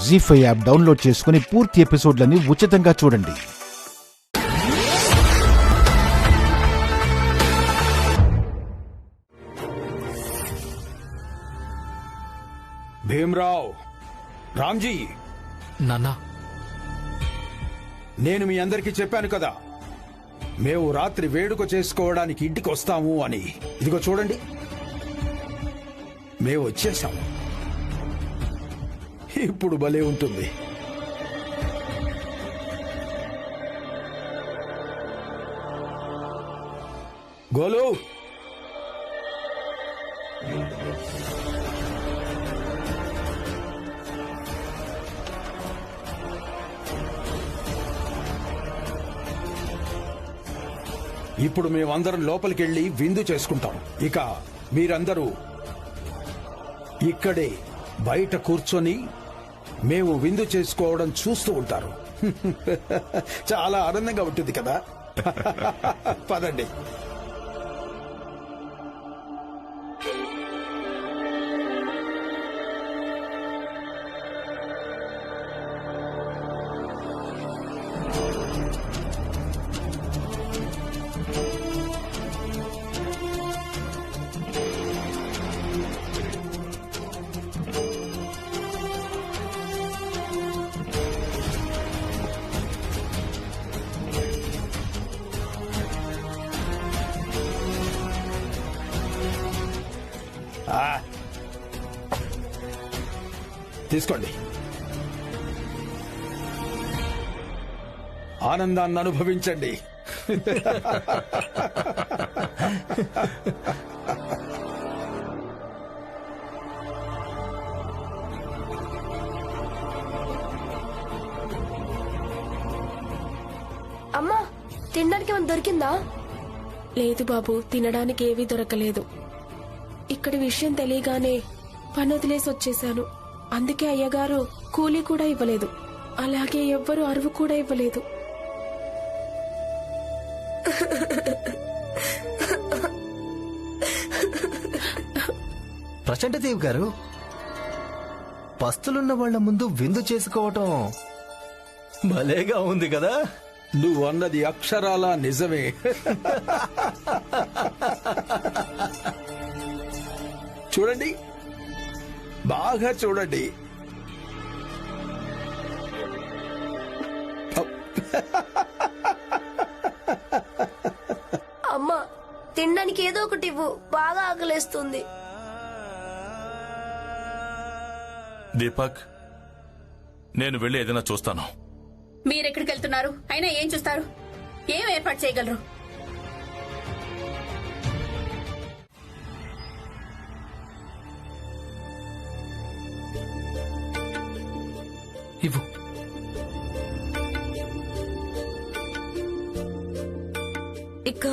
జీ5 app download చేసుకుని పూర్తి ఎపిసోడ్లని ఉచితంగా చూడండి. భీమ్రావ్, రామ్జీ, నాన్నా, నేను మీ అందరికీ చెప్పాను కదా, మేము రాత్రి వేడుక చేసుకోవడానికి ఇంటికి వస్తాము అని. ఇదిగో చూడండి, మేము వచ్చేసాము. ఇప్పుడు భలే ఉంటుంది. గోలు, ఇప్పుడు మేమందరం లోపలికెళ్ళి విందు చేసుకుంటాం. ఇక మీరందరూ ఇక్కడే బయట కూర్చొని మేము విందు చేసుకోవడం చూస్తూ ఉంటారు. చాలా ఆనందంగా ఉంటుంది కదా. పదండి. తీసుకోండి, ఆనందాన్ని అనుభవించండి. అమ్మా, తినడానికి ఏమైనా దొరికిందా? లేదు బాబు, తినడానికి ఏవీ దొరకలేదు. ఇక్కడి విషయం తెలియగానే పని వదిలేసి వచ్చేశాను. అందుకే అయ్యగారు కూలీ కూడా ఇవ్వలేదు, అలాగే ఎవ్వరూ అరువు కూడా ఇవ్వలేదు. ప్రచండదేవి గారు, పస్తులున్న వాళ్ల ముందు విందు చేసుకోవటం భలేగా ఉంది కదా. నువ్వు అన్నది అక్షరాలా నిజమే. చూడండి, బాగా చూడండి. అమ్మా, తినడానికి ఏదో ఒకటి ఇవ్వు, బాగా ఆకలేస్తుంది. దీపక్, నేను వెళ్ళి ఏదైనా చూస్తాను. మీరెక్కడికి వెళ్తున్నారు? అయినా ఏం చూస్తారు? ఏం ఏర్పాటు చేయగలరు? ఇవ్వు. ఇక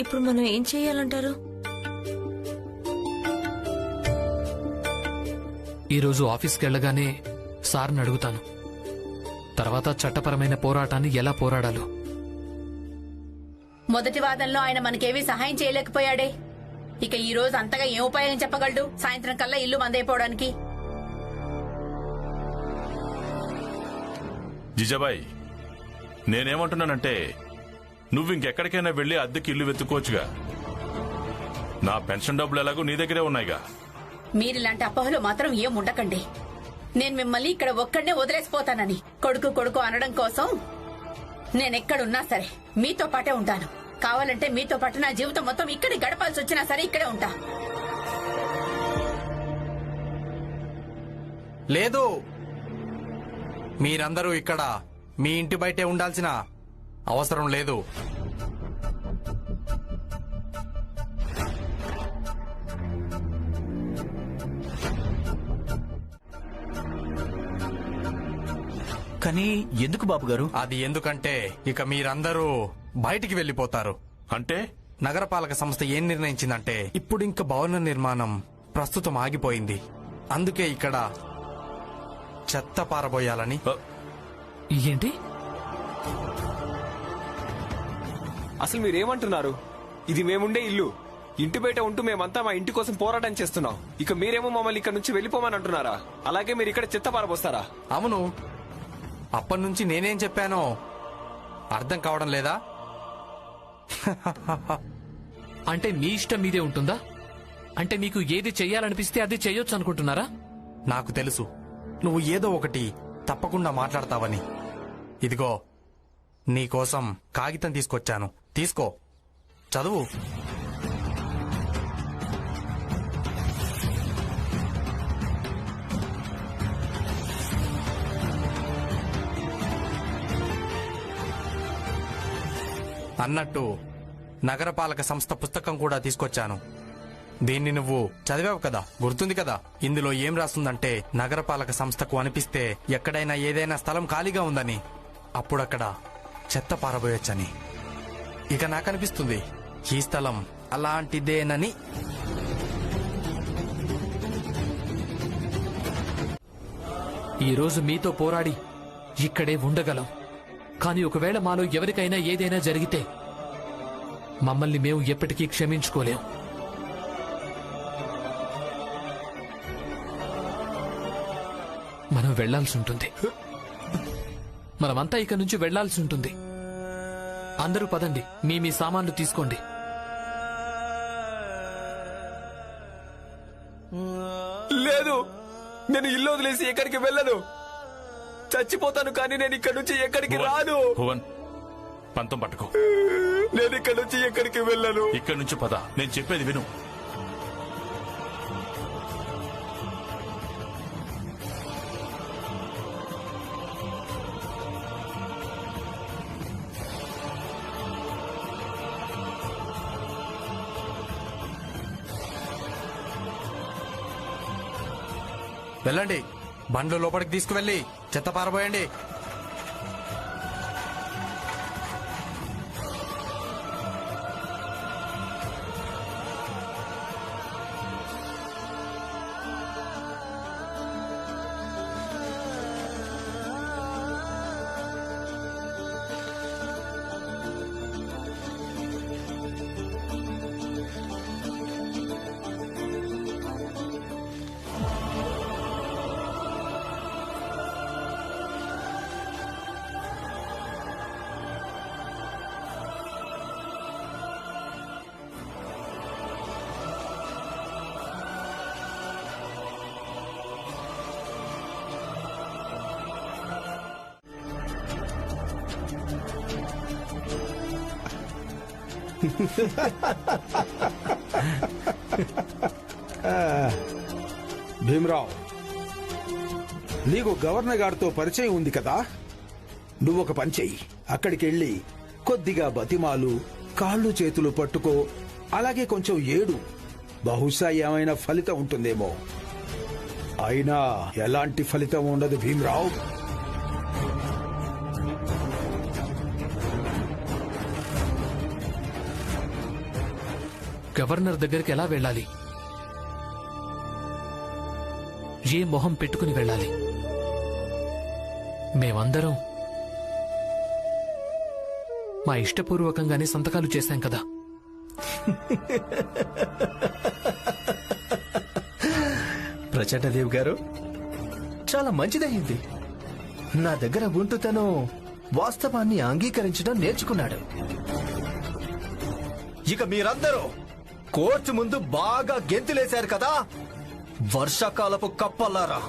ఇప్పుడు మనం ఏం చెయ్యాలంటారు? ఈరోజు ఆఫీస్కి వెళ్ళగానే సార్ని అడుగుతాను. తర్వాత చట్టపరమైన పోరాటాన్ని ఎలా పోరాడాలో. మొదటి వాదంలో ఆయన మనకేమీ సహాయం చేయలేకపోయాడే. ఇక ఈ రోజు అంతగా ఏం ఉపాయం చెప్పగలడు? సాయంత్రం కల్లా ఇల్లు మందైపోవడానికి. జిజాబాయ్, నేనేమంటున్నానంటే, నువ్వు ఇంకెక్కడికైనా వెళ్లి అద్దెకి ఇల్లు వెతుక్కోవచ్చుగా. నా పెన్షన్ డబ్బులు ఎలాగో నీ దగ్గరే ఉన్నాయిగా. మీరిలాంటి అపోహలు మాత్రం ఏం ఉండకండి. నేను మిమ్మల్ని ఇక్కడ ఒక్కడనే వదిలేసిపోతానని కొడుకు కొడుకు అనడం కోసం నేనెక్కడున్నా సరే మీతో పాటే ఉంటాను. కావాలంటే మీతో పాటు నా జీవితం మొత్తం ఇక్కడే గడపాల్సి వచ్చినా సరే ఇక్కడే ఉంటా. లేదు, మీరందరూ ఇక్కడ మీ ఇంటి బయటే ఉండాల్సిన అవసరం లేదు. కానీ ఎందుకు బాబు గారు? అది ఎందుకంటే ఇక మీరందరూ బయటికి వెళ్లిపోతారు. అంటే నగరపాలక సంస్థ ఏం నిర్ణయించిందంటే, ఇప్పుడు ఇంక భవన నిర్మాణం ప్రస్తుతం ఆగిపోయింది. అందుకే ఇక్కడ చెత్త పారబోయాలని. ఏంటి? అసలు మీరేమంటున్నారు? ఇది మేముండే ఇల్లు. ఇంటి బయట ఉంటూ మేమంతా మా ఇంటి కోసం పోరాటం చేస్తున్నాం. ఇక మీరేమో మమ్మల్ని ఇక్కడ నుంచి వెళ్ళిపోమని అంటున్నారా? అలాగే మీరు ఇక్కడ చెత్త పారబోస్తారా? అవును, అప్పటి నుంచి నేనేం చెప్పానో అర్థం కావడం లేదా? అంటే మీ ఇష్టం మీదే ఉంటుందా? అంటే మీకు ఏది చెయ్యాలనిపిస్తే అది చెయ్యొచ్చు అనుకుంటున్నారా? నాకు తెలుసు నువ్వు ఏదో ఒకటి తప్పకుండా మాట్లాడతావని. ఇదిగో నీకోసం కాగితం తీసుకొచ్చాను, తీసుకో, చదువు. అన్నట్టు నగరపాలక సంస్థ పుస్తకం కూడా తీసుకొచ్చాను. దీన్ని నువ్వు చదివావు కదా, గుర్తుంది కదా? ఇందులో ఏం రాస్తుందంటే నగరపాలక సంస్థకు అనిపిస్తే ఎక్కడైనా ఏదైనా స్థలం ఖాళీగా ఉందని అప్పుడక్కడ చెత్త పారబోయొచ్చని. ఇక నాకనిపిస్తుంది ఈ స్థలం అలాంటిదేనని. ఈరోజు మీతో పోరాడి ఇక్కడే ఉండగలం. కానీ ఒకవేళ మాలో ఎవరికైనా ఏదైనా జరిగితే మమ్మల్ని మేము ఎప్పటికీ క్షమించుకోలేం. మనం వెళ్లాల్సి ఉంటుంది. మనమంతా ఇక నుంచి వెళ్లాల్సి ఉంటుంది. అందరూ పదండి, మీ సామాన్లు తీసుకోండి. లేదు, నేను ఇల్లు వదిలేసి ఎక్కడికి వెళ్ళను. చచ్చిపోతాను కానీ నేను ఇక్కడ నుంచి ఎక్కడికి రాను. భువన్, పంతం పట్టుకో. నేను ఇక్కడ నుంచి ఎక్కడికి వెళ్ళను. ఇక్కడి నుంచి పద, నేను చెప్పేది విను. వెళ్ళండి, బండ్లు లోపలికి తీసుకువెళ్ళి చెత్త పారబోయండి. భీమరావు, నీకు గవర్నర్ గారితో పరిచయం ఉంది కదా, నువ్వొక పని చెయ్యి. అక్కడికి వెళ్ళి కొద్దిగా బతిమాలు, కాళ్ళు చేతులు పట్టుకో, అలాగే కొంచెం ఏడు. బహుశా ఏమైనా ఫలితం ఉంటుందేమో. అయినా ఎలాంటి ఫలితం ఉండదు భీమరావు. గవర్నర్ దగ్గరికి ఎలా వెళ్ళాలి? ఏ మొహం పెట్టుకుని వెళ్ళాలి? మేమందరం మా ఇష్టపూర్వకంగానే సంతకాలు చేశాం కదా. ప్రచండదేవ్ గారు, చాలా మంచిదయ్యింది. నా దగ్గర ఉంటూ తను వాస్తవాన్ని అంగీకరించడం నేర్చుకున్నాడు. ఇక మీరందరూ కోర్టు ముందు బాగా గెంతులేశారు కదా, వర్షాకాలపు కప్పల్లారా.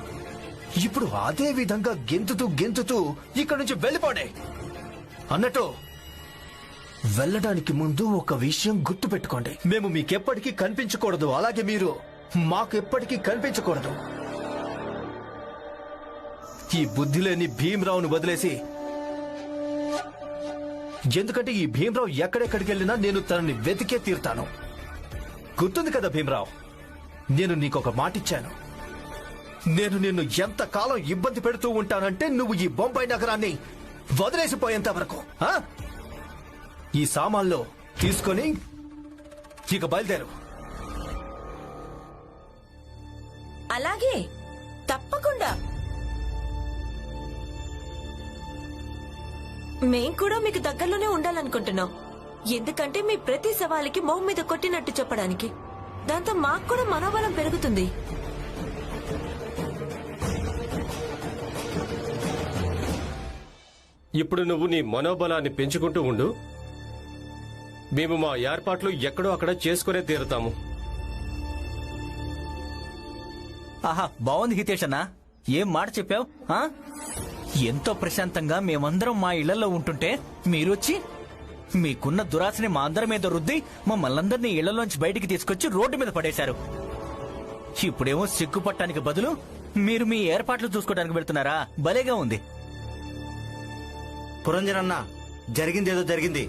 ఇప్పుడు అదే విధంగా గెంతుతూ ఇక్కడి నుంచి వెళ్ళిపోండి. అన్నట్టు వెళ్ళడానికి ముందు ఒక విషయం గుర్తు పెట్టుకోండి. మేము మీకెప్పటికీ కనిపించకూడదు, అలాగే మీరు మాకెప్పటికీ కనిపించకూడదు. ఈ బుద్ధిలేని భీమరావును వదిలేసి, ఎందుకంటే ఈ భీమరావు ఎక్కడెక్కడికి వెళ్ళినా నేను తనని వెతికే తీరుతాను. గుర్తుంది కదా భీమరావు, నేను నీకొక మాటిచ్చాను. నేను నిన్ను ఎంతకాలం ఇబ్బంది పెడుతూ ఉంటానంటే నువ్వు ఈ బొంబాయి నగరాన్ని వదిలేసిపోయేంత వరకు. ఈ సామాన్లు తీసుకొని ఇక బయలుదేరు. అలాగే, తప్పకుండా. మేం కూడా మీకు దగ్గరలోనే ఉండాలనుకుంటున్నాం. ఎందుకంటే మీ ప్రతి సవాలుకి మొహం మీద కొట్టినట్టు చెప్పడానికి. దాంతో మాకు కూడా మనోబలం పెరుగుతుంది. ఇప్పుడు నువ్వు నీ మనోబలాన్ని పెంచుకుంటూ ఉండు. మేము మా ఏర్పాట్లు ఎక్కడో అక్కడ చేసుకునే తీరుతాము. ఆహా, బాగుంది హితేష్ అన్న. ఏం మాట చెప్పావు? ఎంతో ప్రశాంతంగా మేమందరం మా ఇళ్లలో ఉంటుంటే మీరొచ్చి మీకున్న దురాశని మా అందరి మీద రుద్ది మమ్మల్ందరినీ ఇళ్లలోంచి బయటికి తీసుకొచ్చి రోడ్డు మీద పడేశారు. ఇప్పుడేమో సిగ్గుపట్టానికి బదులు మీరు మీ ఏర్పాట్లు చూసుకోవడానికి వెళ్తున్నారా? భలేగా ఉంది. పురంజనన్న, జరిగిందేదో జరిగింది.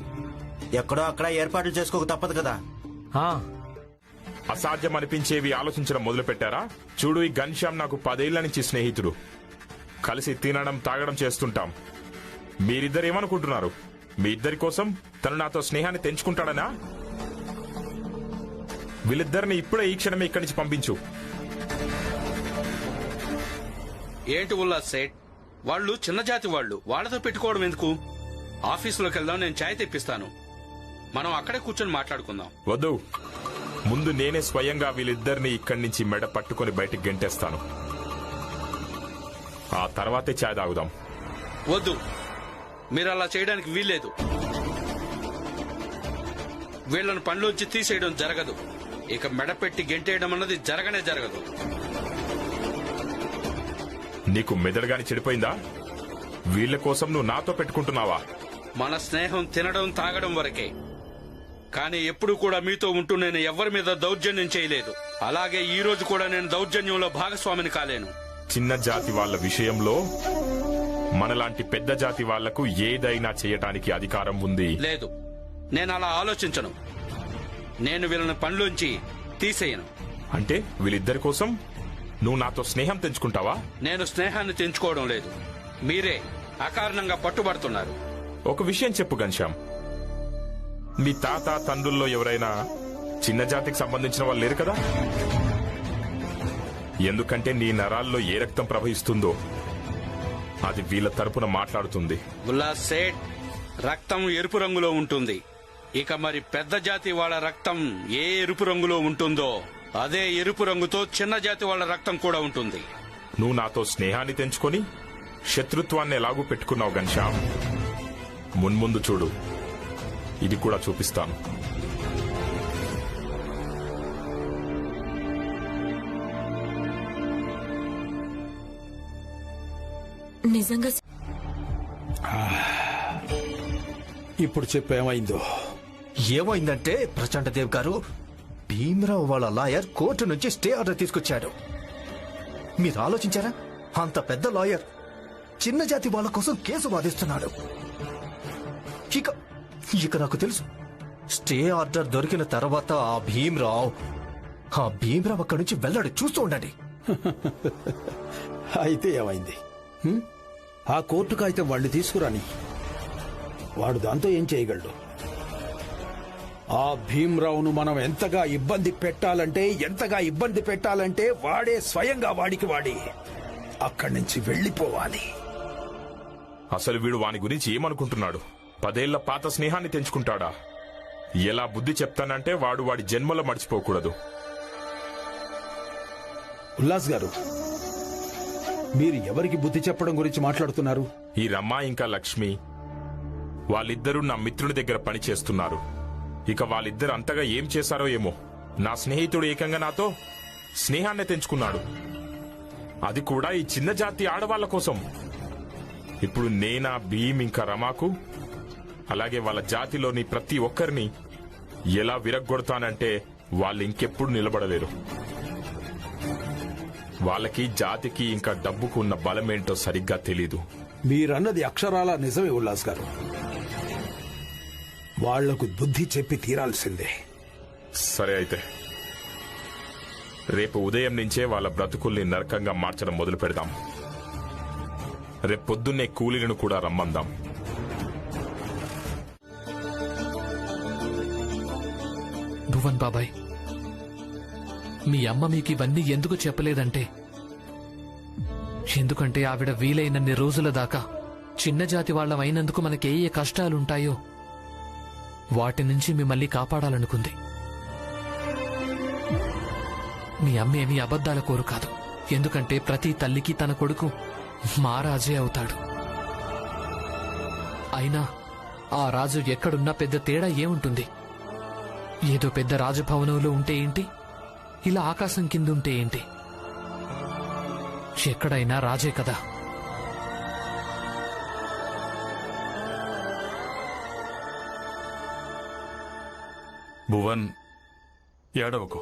ఎక్కడో అక్కడ ఏర్పాట్లు చేసుకోక తప్పదు కదా. అసాధ్యం అనిపించేవి ఆలోచించడం మొదలు పెట్టారా? చూడు, ఈ ఘన్శ్యామ్ నాకు 10 ఏళ్ల నుంచి స్నేహితుడు. కలిసి తినడం తాగడం చేస్తుంటాం. మీరిద్దరేమనుకుంటున్నారు? మీ ఇద్దరి కోసం తను నాతో స్నేహాన్ని తెంచుకుంటాడనా? వీళ్ళిద్దరిని ఇప్పుడే ఈ క్షణమే ఇక్కడి నుంచి పంపించు. ఏంటి ఉల్లాస్ సేట్, వాళ్ళు చిన్న జాతి వాళ్ళు, వాళ్లతో పెట్టుకోవడం ఎందుకు? ఆఫీసులోకి వెళ్దాం, నేను ఛాయ్ తెప్పిస్తాను. మనం అక్కడే కూర్చొని మాట్లాడుకుందాం. వద్దు, ముందు నేనే స్వయంగా వీళ్ళిద్దరిని ఇక్కడి నుంచి మెడ పట్టుకుని బయటికి గెంటేస్తాను. ఆ తర్వాతే ఛాయ్ తాగుదాం. వద్దు, మీరు అలా చేయడానికి వీల్లేదు. వీళ్లను పనిలోంచి తీసేయడం జరగదు. ఇక మెడ పెట్టి గెంటేయడం అన్నది జరగనే జరగదు. నీకు మెదడుగాని చెడిపోయిందా? వీళ్ల కోసం నువ్వు నాతో పెట్టుకుంటున్నావా? మన స్నేహం తినడం తాగడం వరకే. కానీ ఎప్పుడు కూడా మీతో ఉంటూ నేను ఎవరి మీద దౌర్జన్యం చేయలేదు. అలాగే ఈ రోజు కూడా నేను దౌర్జన్యంలో భాగస్వామిని కాలేను. చిన్న జాతి వాళ్ల విషయంలో మనలాంటి పెద్ద జాతి వాళ్లకు ఏదైనా చేయటానికి అధికారం ఉంది. లేదు, నేను అలా ఆలోచించను. నేను వీళ్ళని పనిలోంచి తీసేయను. అంటే వీళ్ళిద్దరి కోసం నువ్వు నాతో స్నేహం తెంచుకుంటావా? నేను స్నేహాన్ని తెంచుకోవడం లేదు. మీరే అకారణంగా పట్టుబడుతున్నారు. ఒక విషయం చెప్పు ఘన్శ్యామ్, మీ తాత తండ్రుల్లో ఎవరైనా చిన్న జాతికి సంబంధించిన వాళ్ళు లేరు కదా? ఎందుకంటే నీ నరాల్లో ఏ రక్తం ప్రవహిస్తుందో అది వీళ్ళ తరపున మాట్లాడుతుంది. ఉల్లాస్ సేట్, రక్తం ఎరుపు రంగులో ఉంటుంది. ఇక మరి పెద్ద జాతి వాళ్ళ రక్తం ఏ ఎరుపు రంగులో ఉంటుందో అదే ఎరుపు రంగుతో చిన్న జాతి వాళ్ళ రక్తం కూడా ఉంటుంది. నువ్వు నాతో స్నేహాన్ని తెంచుకొని శత్రుత్వాన్ని ఎలాగూ పెట్టుకున్నావు ఘన్శ్యామ్. మున్ముందు చూడు, ఇది కూడా చూపిస్తాను. నిజంగా ఇప్పుడు చెప్పేమైందో? ఏమైందంటే ప్రచండదేవ్ గారు, భీమరావు వాళ్ళ లాయర్ కోర్టు నుంచి స్టే ఆర్డర్ తీసుకొచ్చాడు. మీరు ఆలోచించారా? అంత పెద్ద లాయర్ చిన్న జాతి వాళ్ళ కోసం కేసు వాదిస్తున్నాడు. ఇక నాకు తెలుసు, స్టే ఆర్డర్ దొరికిన తర్వాత ఆ భీమరావు అక్కడి నుంచి వెళ్ళాడు. చూస్తూ ఉండండి. అయితే ఏమైంది? ఆ కోర్టు కాగితం వాడిని తీసుకురాని. వాడు దాంతో ఏం చేయగలడు? ఆ భీమ్రావును మనం ఎంతగా ఇబ్బంది పెట్టాలంటే వాడే స్వయంగా వాడి అక్కడి నుంచి వెళ్లిపోవాలి. అసలు వీడు వాని గురించి ఏమనుకుంటున్నాడు? 10 ఏళ్ల పాత స్నేహాన్ని తెంచుకుంటాడా? ఎలా బుద్ధి చెప్తానంటే వాడి జన్మలో మర్చిపోకూడదు. ఉల్లాస్ గారు, మీరు ఎవరికి బుద్ధి చెప్పడం గురించి మాట్లాడుతున్నారు? ఈ రమ్మ ఇంకా లక్ష్మి వాళ్ళిద్దరూ నా మిత్రుడి దగ్గర పని చేస్తున్నారు. ఇక వాళ్ళిద్దరు అంతగా ఏం చేశారో ఏమో. నా స్నేహితుడు ఏకంగా నాతో స్నేహాన్ని తెంచుకున్నాడు. అది కూడా ఈ చిన్న జాతి ఆడవాళ్ల కోసం. ఇప్పుడు నేనా భీమ్ ఇంకా రమాకు, అలాగే వాళ్ళ జాతిలోని ప్రతి ఒక్కరిని ఎలా విరగ్గొడతానంటే వాళ్ళు ఇంకెప్పుడు నిలబడలేరు. వాళ్ళకి జాతికి ఇంకా డబ్బుకు ఉన్న బలమేంటో సరిగ్గా తెలీదు. మీరన్నది అక్షరాలా నిజమే ఉల్లాస్ గారు. వాళ్లకు బుద్ధి చెప్పి తీరాల్సిందే. సరే, అయితే రేపు ఉదయం నుంచే వాళ్ళ బ్రతుకుల్ని నరకంగా మార్చడం మొదలు పెడదాం. రేపు పొద్దున్నే కూలీలను కూడా రమ్మందాం. భువన్ బాబాయ్, మీ అమ్మ మీకు ఇవన్నీ ఎందుకు చెప్పలేదంటే, ఎందుకంటే ఆవిడ వీలైనన్ని రోజుల దాకా చిన్న జాతి వాళ్ళమైనందుకు మనకే ఏ కష్టాలుంటాయో వాటి నుంచి మిమ్మల్ని కాపాడాలనుకుంది. మీ అమ్మేమీ అబద్ధాల కోరు కాదు. ఎందుకంటే ప్రతి తల్లికి తన కొడుకు మహారాజే అవుతాడు. అయినా ఆ రాజు ఎక్కడున్నా పెద్ద తేడా ఏముంటుంది? ఏదో పెద్ద రాజభవనంలో ఉంటే ఏంటి, ఇలా ఆకాశం కిందుంటే ఏంటి? ఎక్కడైనా రాజే కదా. భువన్, ఏడవకు.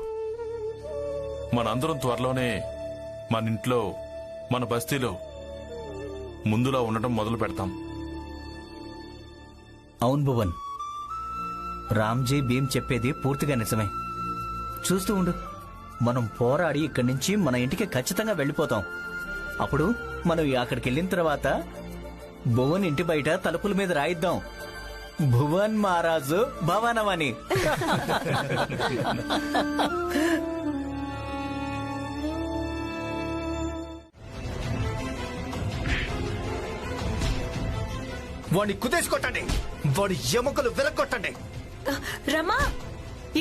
మనందరం త్వరలోనే మన ఇంట్లో, మన బస్తీలో ముందులా ఉండటం మొదలు పెడతాం. అవును భువన్, రామ్జీ భీమ్ చెప్పేది పూర్తిగా నిజమే. చూస్తూ ఉండు, మనం పోరాడి ఇక్కడి నుంచి మన ఇంటికి ఖచ్చితంగా వెళ్ళిపోతాం. అప్పుడు మనం అక్కడికి వెళ్ళిన తర్వాత భువన్ ఇంటి బయట తలుపుల మీద రాయిద్దాం, భువన్ మహారాజు భవనమని. వాడిని కుదేసి కొట్టండి, వాడి ఎముకలు వెలగొట్టండి. రమా,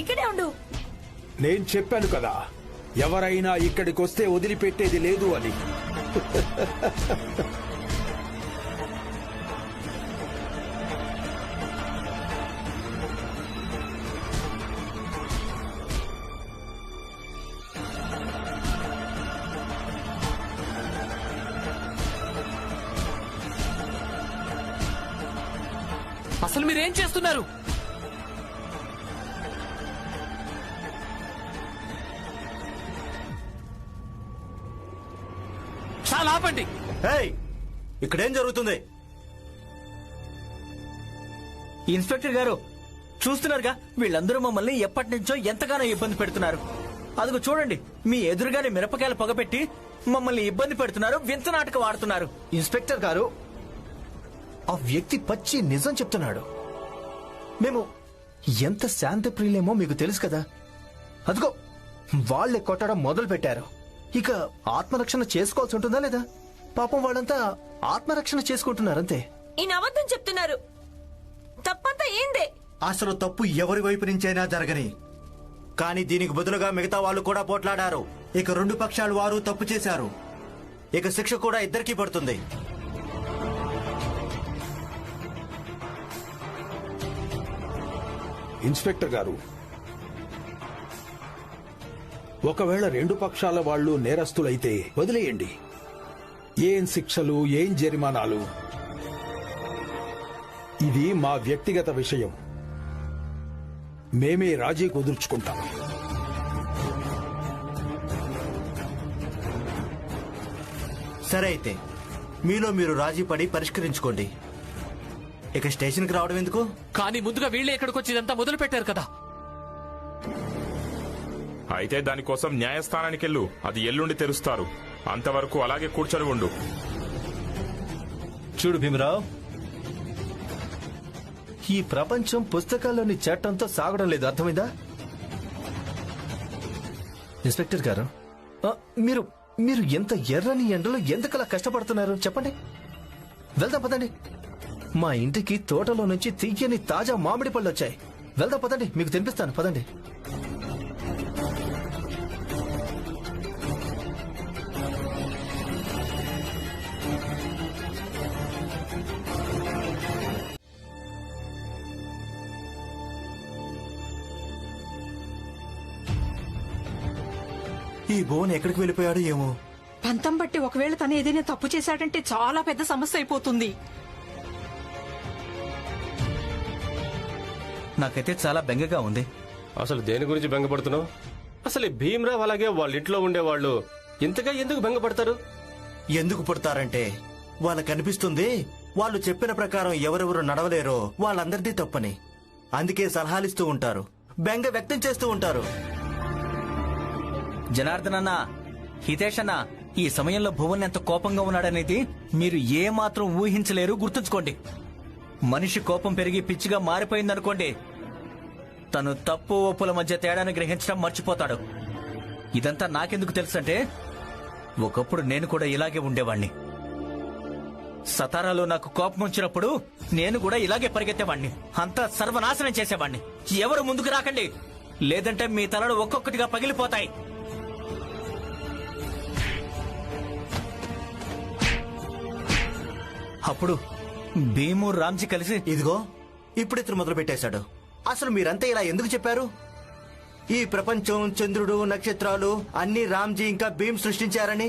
ఇక్కడే ఉండు. నేను చెప్పాను కదా, ఎవరైనా ఇక్కడికి వస్తే వదిలిపెట్టేది లేదు అని. అసలు మీరేం చేస్తున్నారు? చాలా ఆపండి. ఇక్కడేం జరుగుతుంది? ఇన్స్పెక్టర్ గారు చూస్తున్నారుగా, వీళ్ళందరూ మమ్మల్ని ఎప్పటి నుంచో ఎంతగానో ఇబ్బంది పెడుతున్నారు. అదిగో చూడండి, మీ ఎదురుగానే మిరపకాయలు పొగపెట్టి మమ్మల్ని ఇబ్బంది పెడుతున్నారు, వింత నాటకం ఆడుతున్నారు. ఇన్స్పెక్టర్ గారు, ఆ వ్యక్తి పచ్చి నిజం చెప్తున్నాడు. మేము ఎంత శాంతప్రియులేమో మీకు తెలుసు కదా. అదిగో వాళ్లే కొట్టడం మొదలు పెట్టారు. ఇక ఆత్మరక్షణ చేసుకోవాల్సి ఉంటుందా లేదా? పాపం వాళ్ళంతా ఆత్మరక్షణ చేసుకుంటున్నారంతే. ఈయన అబద్ధం చెప్తున్నారు. తప్పంతా ఏందే? అసలు తప్పు ఎవరి వైపు నుంచైనా జరగని, కానీ దీనికి బదులుగా మిగతా వాళ్ళు కూడా పోట్లాడారు. ఇక రెండు పక్షాలు వారు తప్పు చేశారు. ఇక శిక్ష కూడా ఇద్దరికీ పడుతుంది. ఇన్స్పెక్టర్ గారు, ఒకవేళ రెండు పక్షాల వాళ్ళు నేరస్తులైతే వదిలేయండి. ఏం శిక్షలు, ఏం జరిమానాలు? ఇది మా వ్యక్తిగత విషయం. మేమే రాజీ కుదుర్చుకుంటాం. సరే అయితే మీలో మీరు రాజీ పడి పరిష్కరించుకోండి. ఇక స్టేషన్కి రావడం ఎందుకు? కానీ ముందుగా వీళ్ళే ఇక్కడికి వచ్చి ఇదంతా మొదలు పెట్టారు కదా. అయితే దానికోసం న్యాయస్థానానికి వెళ్ళు. అది ఎల్లుండి తెరుస్తారు. అంతవరకు అలాగే కూర్చొని ఉండు. చూడు భీమరావు, ఈ ప్రపంచం పుస్తకాల్లోని చట్టంతో సాగడం లేదు, అర్థమైందా? ఇన్స్పెక్టర్ గారు, మీరు మీరు ఎంత ఎర్రని ఎండలో ఎందుకలా కష్టపడుతున్నారు చెప్పండి. వెళ్దాం పదండి. మా ఇంటికి తోటలో నుంచి తీయని తాజా మామిడి పళ్ళు వచ్చాయి. వెళ్దాం పదండి, మీకు తినిపిస్తాను పదండి. ఈ భువన్ ఎక్కడికి వెళ్ళిపోయాడు ఏమో. పంతం బట్టి ఒకవేళ తను ఏదైనా తప్పు చేశాడంటే చాలా పెద్ద సమస్య అయిపోతుంది. నాకైతే చాలా బెంగగా ఉంది. అసలు దేని గురించి బెంగపడుతున్నావు? అసలు భీమ్రావ్ అలాగే వాళ్ళ ఇంట్లో ఉండేవాళ్ళు ఇంతగా ఎందుకు బెంగపడతారు? ఎందుకు పడతారంటే వాళ్ళకి అనిపిస్తుంది వాళ్ళు చెప్పిన ప్రకారం ఎవరెవరు నడవలేరో వాళ్ళందరిది తప్పని. అందుకే సలహాలిస్తూ ఉంటారు, బెంగ వ్యక్తం చేస్తూ ఉంటారు. జనార్దన్ అన్న, హితేష్ అన్న, ఈ సమయంలో భువన్ ఎంత కోపంగా ఉన్నాడనేది మీరు ఏమాత్రం ఊహించలేరు. గుర్తుంచుకోండి, మనిషి కోపం పెరిగి పిచ్చిగా మారిపోయిందనుకోండి, తను తప్పు ఒప్పుల మధ్య తేడాను గ్రహించడం మర్చిపోతాడు. ఇదంతా నాకెందుకు తెలుసంటే ఒకప్పుడు నేను కూడా ఇలాగే ఉండేవాణ్ణి. సతారాలో నాకు కోపం వచ్చినప్పుడు నేను కూడా ఇలాగే పరిగెత్తేవాణ్ణి, అంతా సర్వనాశనం చేసేవాణ్ణి. ఎవరు ముందుకు రాకండి, లేదంటే మీ తలలు ఒక్కొక్కటిగా పగిలిపోతాయి. అప్పుడు భీము రామ్జీ కలిసి ఇదిగో ఇప్పుడిప్పుడు మొదలు పెట్టేశాడు. అసలు మీరంతా ఇలా ఎందుకు చెప్పారు? ఈ ప్రపంచం, చంద్రుడు, నక్షత్రాలు అన్ని రామ్జీ ఇంకా భీమ్ సృష్టించారని,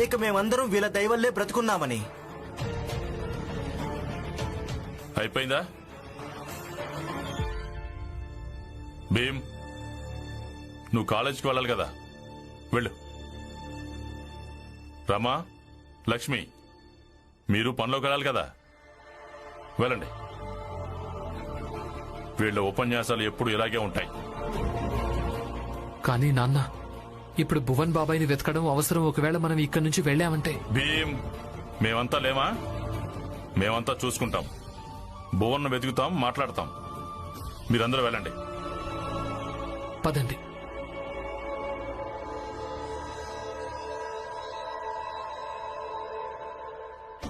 ఇక మేమందరం వీళ్ళ దయవల్లే బ్రతుకున్నామని. అయిపోయిందా? భీమ్, నువ్వు కాలేజీకి వెళ్ళాలి కదా, వెళ్ళు. రమా, లక్ష్మి, మీరు పనిలోకి వెళ్ళాలి కదా, వెళ్ళండి. వీళ్ళ ఉపన్యాసాలు ఎప్పుడు ఇలాగే ఉంటాయి. కానీ నాన్న, ఇప్పుడు భువన్ బాబాయ్ని వెతకడం అవసరం. ఒకవేళ మనం ఇక్కడి నుంచి వెళ్ళామంటే భీమ్, మేమంతా లేమా? మేమంతా చూసుకుంటాం. భువన్ను వెతుకుతాం, మాట్లాడతాం. మీరందరూ వెళ్ళండి. పదండి.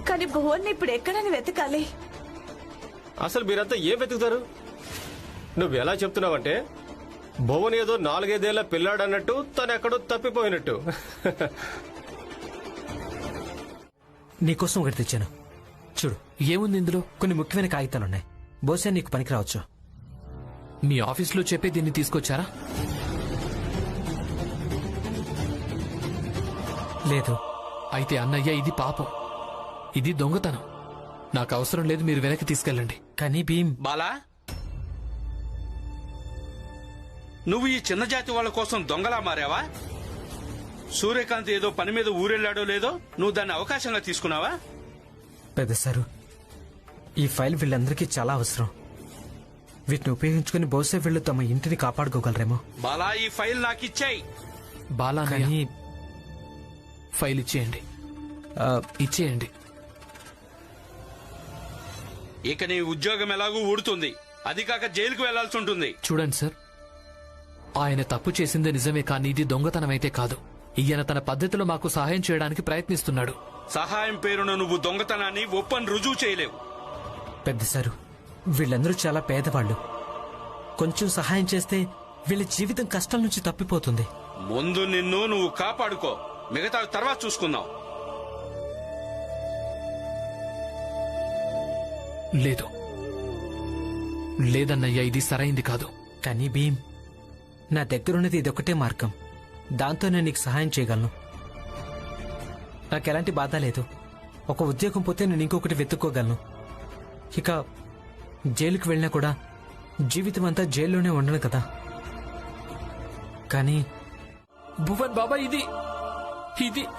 కానీ భువన్ ఇప్పుడు ఎక్కడని వెతకాలి? అసలు మీరంతా ఏం వెతుకుతారు? నువ్వు ఎలా చెప్తున్నావంటే భువన్ ఏదో 4-5 ఏళ్ల పిల్లాడన్నట్టు, తను ఎక్కడో తప్పిపోయినట్టు. నీకోసం ఒకటి తెచ్చాను, చూడు. ఏముంది ఇందులో? కొన్ని ముఖ్యమైన కాగితాలున్నాయి, బహుశా నీకు పనికి రావచ్చు. మీ ఆఫీస్లో చెప్పి దీన్ని తీసుకొచ్చారా? లేదు. అయితే అన్నయ్య, ఇది పాపం, ఇది దొంగతనం. నాకు అవసరం లేదు, మీరు వెనక్కి తీసుకెళ్ళండి. కానీ భీమ్. బాలా, నువ్వు ఈ చిన్న జాతి వాళ్ళ కోసం దొంగలా మారావా? సూర్యకాంత్ ఏదో పని మీద ఊరెళ్ళాడో లేదో నువ్వు దాన్ని అవకాశంగా తీసుకున్నావా? పెద్ద సారు, ఈ ఫైల్ వీళ్ళందరికీ చాలా అవసరం. వీటిని ఉపయోగించుకుని బహుశా వీళ్ళు తమ ఇంటిని కాపాడుకోగలరేమో. బాలా, ఈ ఫైల్ నాకు ఇచ్చేయి. బాలా, ఫైల్ ఇచ్చేయండి. ఇచ్చేయండి. ఇక నీ ఉద్యోగం ఎలాగూ ఊడుతుంది, అది కాక జైలుకు వెళ్లాల్సి ఉంటుంది. చూడండి సార్, ఆయన తప్పు చేసిందే నిజమే, కానీ ఇది దొంగతనమైతే కాదు. ఈయన తన పద్ధతిలో మాకు సహాయం చేయడానికి ప్రయత్నిస్తున్నాడు. సహాయం పేరున నువ్వు దొంగతనాన్ని ఒప్పని రుజువు చేయలేవు. పెద్ద సారు, వీళ్ళందరూ చాలా పేదవాళ్ళు. కొంచెం సహాయం చేస్తే వీళ్ళ జీవితం కష్టాల నుంచి తప్పిపోతుంది. ముందు నిన్ను నువ్వు కాపాడుకో, మిగతా తర్వాత చూసుకుందాం. లేదు, లేదన్నయ్య, ఇది సరైంది కాదు. కానీ భీమ్, నా దగ్గరున్నది ఇదొక్కటే మార్గం. దాంతో నేను నీకు సహాయం చేయగలను. నాకెలాంటి బాధ లేదు. ఒక ఉద్యోగం పోతే నేను ఇంకొకటి వెతుక్కోగలను. ఇక జైలుకి వెళ్ళినా కూడా జీవితం అంతా జైల్లోనే ఉండను కదా. కానీ భువన్ బాబా,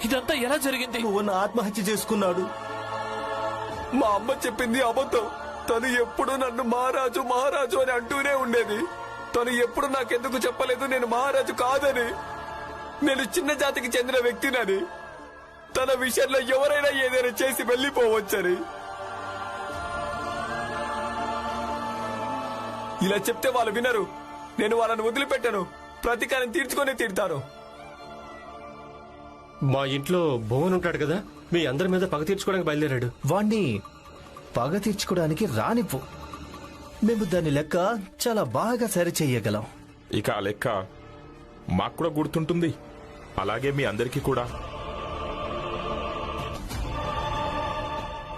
ఇదంతా ఎలా జరిగింది? భువన్ ఆత్మహత్య చేసుకున్నాడు. మా అమ్మ చెప్పింది అబద్ధం. తను ఎప్పుడు నన్ను మహారాజు మహారాజు అని అంటూనే ఉండేది. తను ఎప్పుడు నాకెందుకు చెప్పలేదు నేను మహారాజు కాదని, నేను చిన్న జాతికి చెందిన వ్యక్తినని, తన విషయంలో ఎవరైనా ఏదైనా చేసి వెళ్లిపోవచ్చని. ఇలా చెప్తే వాళ్ళు వినరు. నేను వాళ్ళని వదిలిపెట్టాను, ప్రతీకారం తీర్చుకొని తీరుతాను. మా ఇంట్లో భువన్ ఉంటాడు కదా, మీ అందరి మీద పగ తీర్చుకోవడానికి బయలుదేరాడు. వాణ్ణి పగ తీర్చుకోవడానికి రానివ్వు. మేము దాని లెక్క చాలా బాగా సరి చెయ్యగలం. ఇక ఆ లెక్క మాకు కూడా గుర్తుంటుంది, అలాగే మీ అందరికీ కూడా.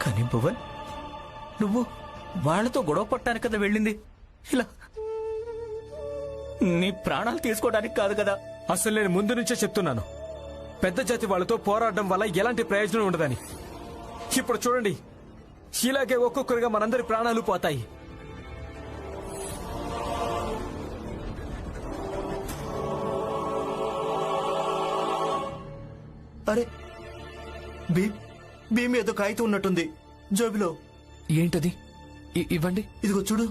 కానీ భువన్, నువ్వు వాళ్లతో గొడవ పట్టాను కదా వెళ్ళింది, ఇలా నీ ప్రాణాలు తీసుకోవడానికి కాదు కదా. అసలు నేను ముందు నుంచే చెప్తున్నాను, పెద్ద జాతి వాళ్ళతో పోరాడడం వల్ల ఎలాంటి ప్రయోజనం ఉండదని. ఇప్పుడు చూడండి, ఇలాగే ఒక్కొక్కరుగా మనందరి ప్రాణాలు పోతాయి. అరే, భీమ్ ఏదో కాగితం ఉన్నట్టుంది జోబిలో. ఏంటది? ఇవ్వండి. ఇదిగో చూడు.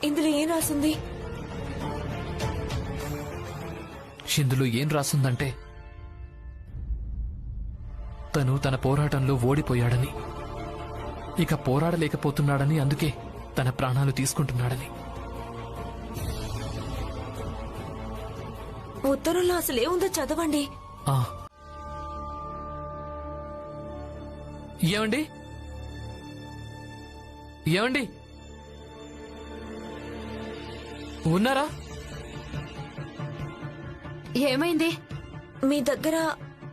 ఇందులో ఏం రాసింది? ఇందులో ఏం రాసిందంటే తను తన పోరాటంలో ఓడిపోయాడని, ఇక పోరాడలేకపోతున్నాడని, అందుకే తన ప్రాణాలు తీసుకుంటున్నాడని. ఉత్తరంలో అసలు ఏముందో చదవండి. ఏమండి ఏమండి ఉన్నారా? ఏమైంది? మీ దగ్గర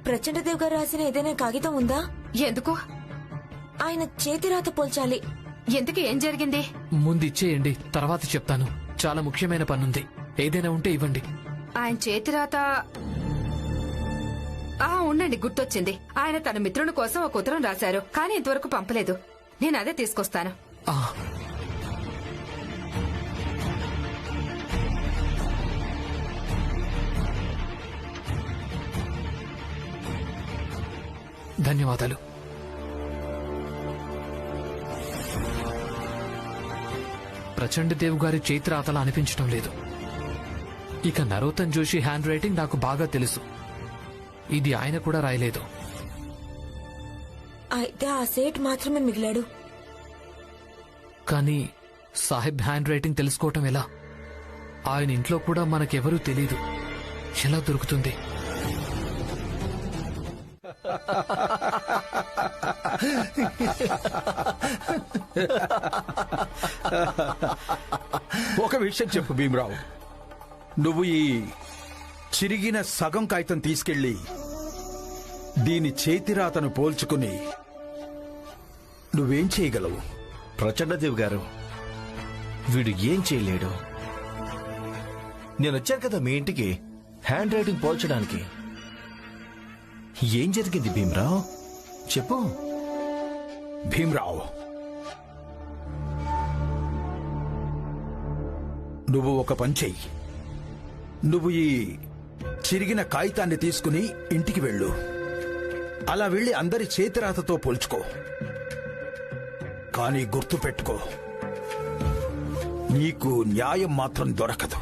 ప్రచండదేవ్ గారు రాసిన ఏదైనా కాగితం ఉందా? ఎందుకు? ఆయన చేతిరాత పోల్చాలి. ఎందుకు? ఏం జరిగింది? ముందు ఇచ్చేయండి, తర్వాత చెప్తాను. చాలా ముఖ్యమైన పనుంది. ఏదైనా ఉంటే ఇవ్వండి. ఆయన చేతిరాత ఉండండి, గుర్తొచ్చింది. ఆయన తన మిత్రుని కోసం ఒక ఉత్తరం రాశారు, కానీ ఇంతవరకు పంపలేదు. నేను అదే తీసుకొస్తాను. ధన్యవాదాలు. ప్రచండదేవ్ గారి చేతిరాతలా అనిపించడం లేదు. ఇక నరోత్తన్ జోషి హ్యాండ్ రైటింగ్ నాకు బాగా తెలుసు. ఇది ఆయన కూడా రాయలేదు. అయితే ఆ సేట్ మాత్రమే మిగిలాడు. కానీ సాహిబ్ హ్యాండ్ రైటింగ్ తెలుసుకోవటం ఎలా? ఆయన ఇంట్లో కూడా మనకెవరూ తెలీదు. ఎలా దొరుకుతుంది? ఒక విషయం చెప్పు భీమరావు, నువ్వు ఈ చిరిగిన సగం కాగితం తీసుకెళ్లి దీని చేతిరాతను పోల్చుకుని నువ్వేం చేయగలవు? ప్రచండదేవ్ గారు, వీడు ఏం చేయలేడు. నేనొచ్చాను కదా మీ ఇంటికి హ్యాండ్ రైటింగ్ పోల్చడానికి. ఏం జరిగింది భీమరావు? చెప్పు. భీమరావు, నువ్వు ఒక పని చెయ్యి. నువ్వు ఈ చిరిగిన కాగితాన్ని తీసుకుని ఇంటికి వెళ్ళు. అలా వెళ్లి అందరి చేతిరాతతో పోల్చుకో. కానీ గుర్తుపెట్టుకో, నీకు న్యాయం మాత్రం దొరకదు.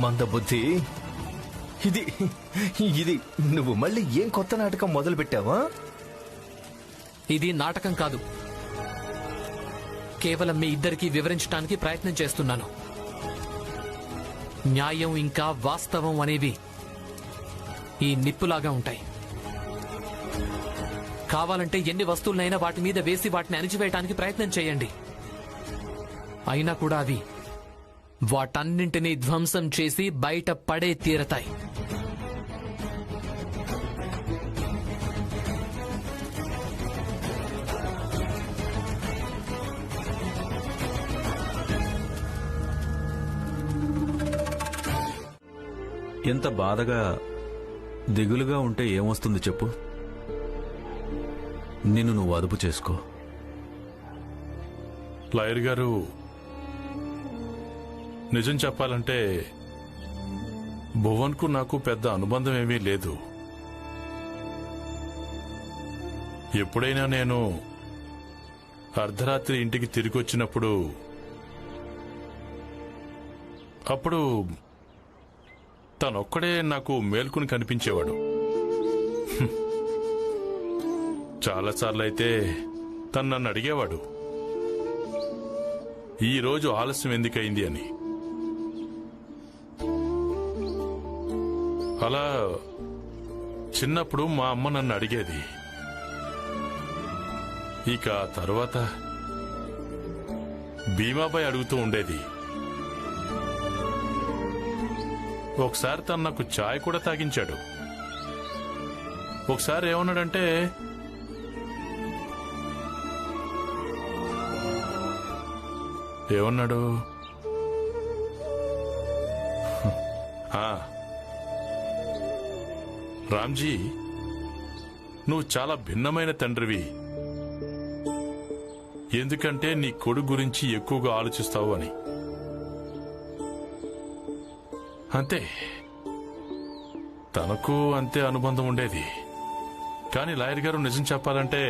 మందబుద్ధి, ఇది ఇది నువ్వు మళ్ళీ ఏం కొత్త నాటకం మొదలు పెట్టావా? ఇది నాటకం కాదు. కేవలం మీ ఇద్దరికీ వివరించడానికి ప్రయత్నం చేస్తున్నాను. న్యాయం ఇంకా వాస్తవం అనేవి ఈ నిప్పులాగా ఉంటాయి. కావాలంటే ఎన్ని వస్తువులైనా వాటి మీద వేసి వాటిని అణిచివేయటానికి ప్రయత్నం చేయండి. అయినా కూడా అవి వాటన్నింటినీ ధ్వంసం చేసి బయట పడే తీరతాయి. ఎంత బాధగా దిగులుగా ఉంటే ఏమొస్తుంది చెప్పు? నిన్ను నువ్వు అదుపు చేసుకో. లాయర్ గారు, నిజం చెప్పాలంటే భువన్కు నాకు పెద్ద అనుబంధం ఏమీ లేదు. ఎప్పుడైనా నేను అర్ధరాత్రి ఇంటికి తిరిగి వచ్చినప్పుడు అప్పుడు తనొక్కడే నాకు మేల్కొని కనిపించేవాడు. చాలాసార్లు అయితే తను నన్ను అడిగేవాడు, ఈ రోజు ఆలస్యం ఎందుకయింది అని. అలా చిన్నప్పుడు మా అమ్మ నన్ను అడిగేది. ఇక తర్వాత భీమాబాయ్ అడుగుతూ ఉండేది. ఒకసారి తను నాకు చాయ్ కూడా తాగించాడు. ఒకసారి ఏమన్నాడంటే, ఏమన్నాడు? రామ్జీ, నువ్వు చాలా భిన్నమైన తండ్రివి. ఎందుకంటే నీ కొడుకు గురించి ఎక్కువగా ఆలోచిస్తావు అని. అంతే, తనకు అంతే అనుబంధం ఉండేది. కానీ లాయర్ గారు నిజం చెప్పాలంటే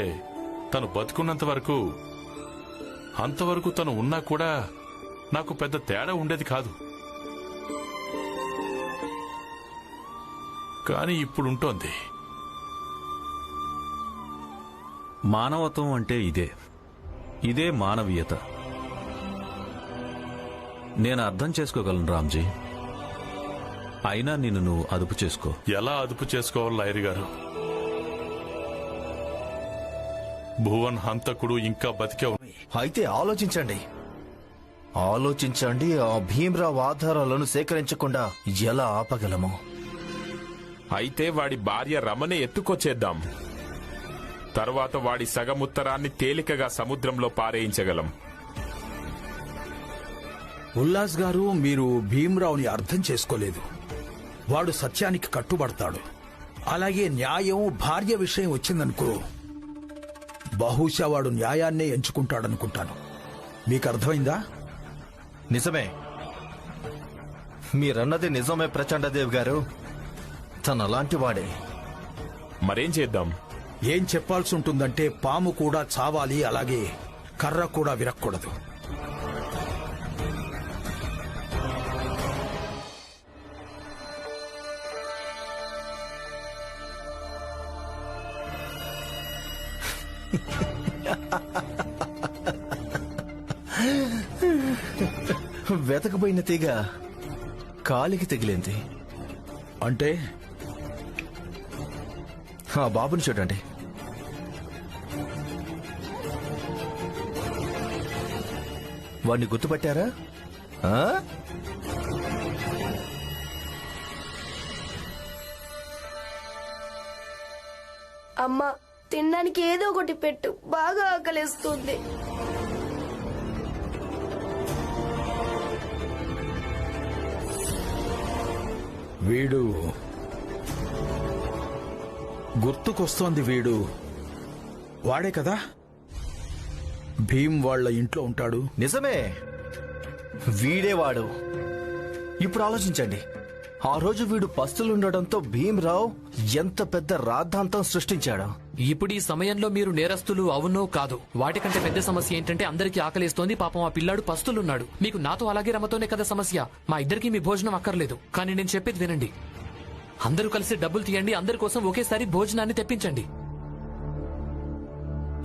తను బతుకున్నంత వరకు, అంతవరకు తను ఉన్నా కూడా నాకు పెద్ద తేడా ఉండేది కాదు. కానీ ఇప్పుడుంటోంది. మానవత్వం అంటే ఇదే మానవీయత. నేను అర్థం చేసుకోగలను రామ్జీ. అయినా నిన్ను నువ్వు అదుపు చేసుకో. ఎలా అదుపు చేసుకోవాలి లాయర్ గారు? భువన్ హంతకుడు ఇంకా బతికే ఉన్నాయి. అయితే ఆలోచించండి. ఆ భీమ్రావ్ ఆధారాలను సేకరించకుండా ఎలా ఆపగలము? అయితే వాడి భార్య రమనే ఎత్తుకొచ్చేద్దాం. తర్వాత వాడి సగముత్తరాన్ని తేలికగా సముద్రంలో పారేయించగలం. ఉల్లాస్ గారు, మీరు భీమ్రావుని అర్థం చేసుకోలేదు. వాడు సత్యానికి కట్టుబడతాడు. అలాగే న్యాయం, భార్య విషయం వచ్చిందనుకో, బహుశా వాడు న్యాయాన్నే ఎంచుకుంటాడనుకుంటాను. మీకు అర్థమైందా? నిజమే, మీరన్నది నిజమే ప్రచండదేవ్ గారు. తనలాంటి వాడే. మరేం చేద్దాం? ఏం చెప్పాల్సి ఉంటుందంటే పాము కూడా చావాలి, అలాగే కర్ర కూడా విరక్కూడదు. వెతకబోయిన తీగ కాలికి తగిలింది అంటే ఆ బాబుని చూడండి. వాడిని గుర్తుపట్టారా? అమ్మా, తినడానికి ఏదో ఒకటి పెట్టు, బాగా ఆకలిస్తుంది. వీడు గుర్తుకొస్తోంది. వీడు వాడే కదా భీమ్ వాళ్ళ ఇంట్లో ఉంటాడు. నిజమే, వీడేవాడు. ఇప్పుడు ఆలోచించండి, ఆ రోజు వీడు పస్తులుండడంతో భీమ్రావ్ ఎంత పెద్ద రాద్ధాంతం సృష్టించాడు. ఇప్పుడు ఈ సమయంలో మీరు నేరస్తులు అవునో కాదు. వాటికంటే పెద్ద సమస్య ఏంటంటే అందరికీ ఆకలిస్తోంది. పాపం ఆ పిల్లాడు పస్తులున్నాడు. మీకు నాతో అలాగే రమతోనే కదా సమస్య. మా ఇద్దరికి మీ భోజనం అక్కర్లేదు. కానీ నేను చెప్పేది వినండి. అందరూ కలిసి డబ్బులు తీయండి, అందరి కోసం ఒకేసారి భోజనాన్ని తెప్పించండి.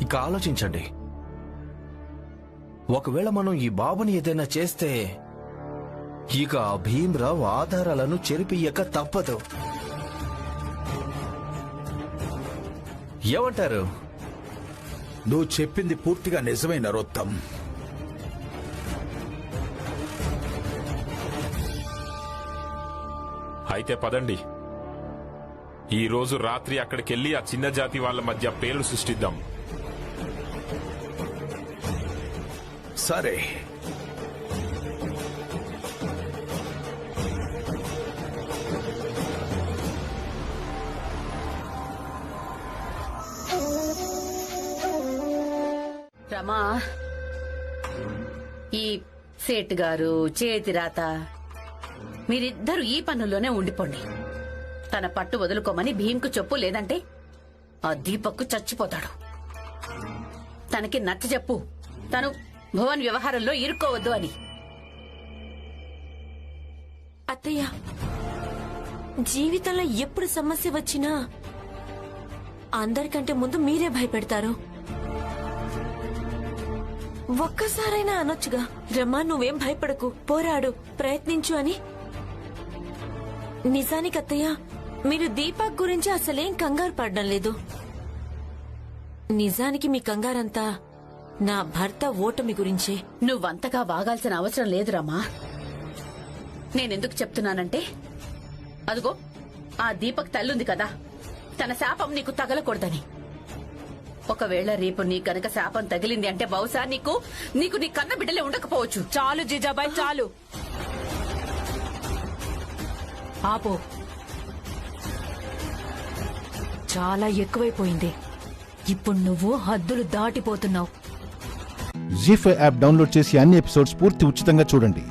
ఇక ఆలోచించండి, ఒకవేళ మనం ఈ బాబుని ఏదైనా చేస్తే ఇక ఆ భీమ్రావ్ ఆధారాలను చెరిపియ్యక తప్పదు. ఏమంటారు? నువ్వు చెప్పింది పూర్తిగా నిజమే నరోత్తమ్. అయితే పదండి, ఈ రోజు రాత్రి అక్కడికెళ్లి ఆ చిన్న జాతి వాళ్ళ మధ్య పేర్లు సృష్టిద్దాం. సరే. రమా, ఈ సేట్ గారు, చేతిరాత, మీరిద్దరూ ఈ పనుల్లోనే ఉండిపోండి. తన పట్టు వదులుకోమని భీమ్కు చెప్పు, లేదంటే ఆ దీపక్కు చచ్చిపోతాడు. తనకి నచ్చ చెప్పు, తను భువన్ వ్యవహారంలో ఇరుక్కోవద్దు అని. అత్తయ్య, జీవితంలో ఎప్పుడు సమస్య వచ్చినా అందరికంటే ముందు మీరే భయపెడతారు. ఒక్కసారైనా అనొచ్చుగా, రమా నువ్వేం భయపడకు, పోరాడు, ప్రయత్నించు అని. నిజానికి అత్తయ్య, మీరు దీపక్ గురించి అసలేం కంగారు పడడం లేదు. నిజానికి మీ కంగారంతా నా భర్త ఓటమి గురించే. నువ్వంతగా వాగాల్సిన అవసరం లేదు రమా. నేనెందుకు చెప్తున్నానంటే, అదుగో ఆ దీపక్ తల్లుంది కదా, తన శాపం నీకు తగలకూడదని. ఒకవేళ రేపు నీ కనుక శాపం తగిలింది అంటే బహుశా నీకు నీ కన్న బిడ్డలే ఉండకపోవచ్చు. చాలు జీజాబాయ్, చాలు. ఆపో. చాలా ఎక్కువైపోయింది. ఇప్పుడు నువ్వు హద్దులు దాటిపోతున్నావు. జీ5 యాప్ డౌన్లోడ్ చేసి అన్ని ఎపిసోడ్స్ పూర్తి ఉచితంగా చూడండి.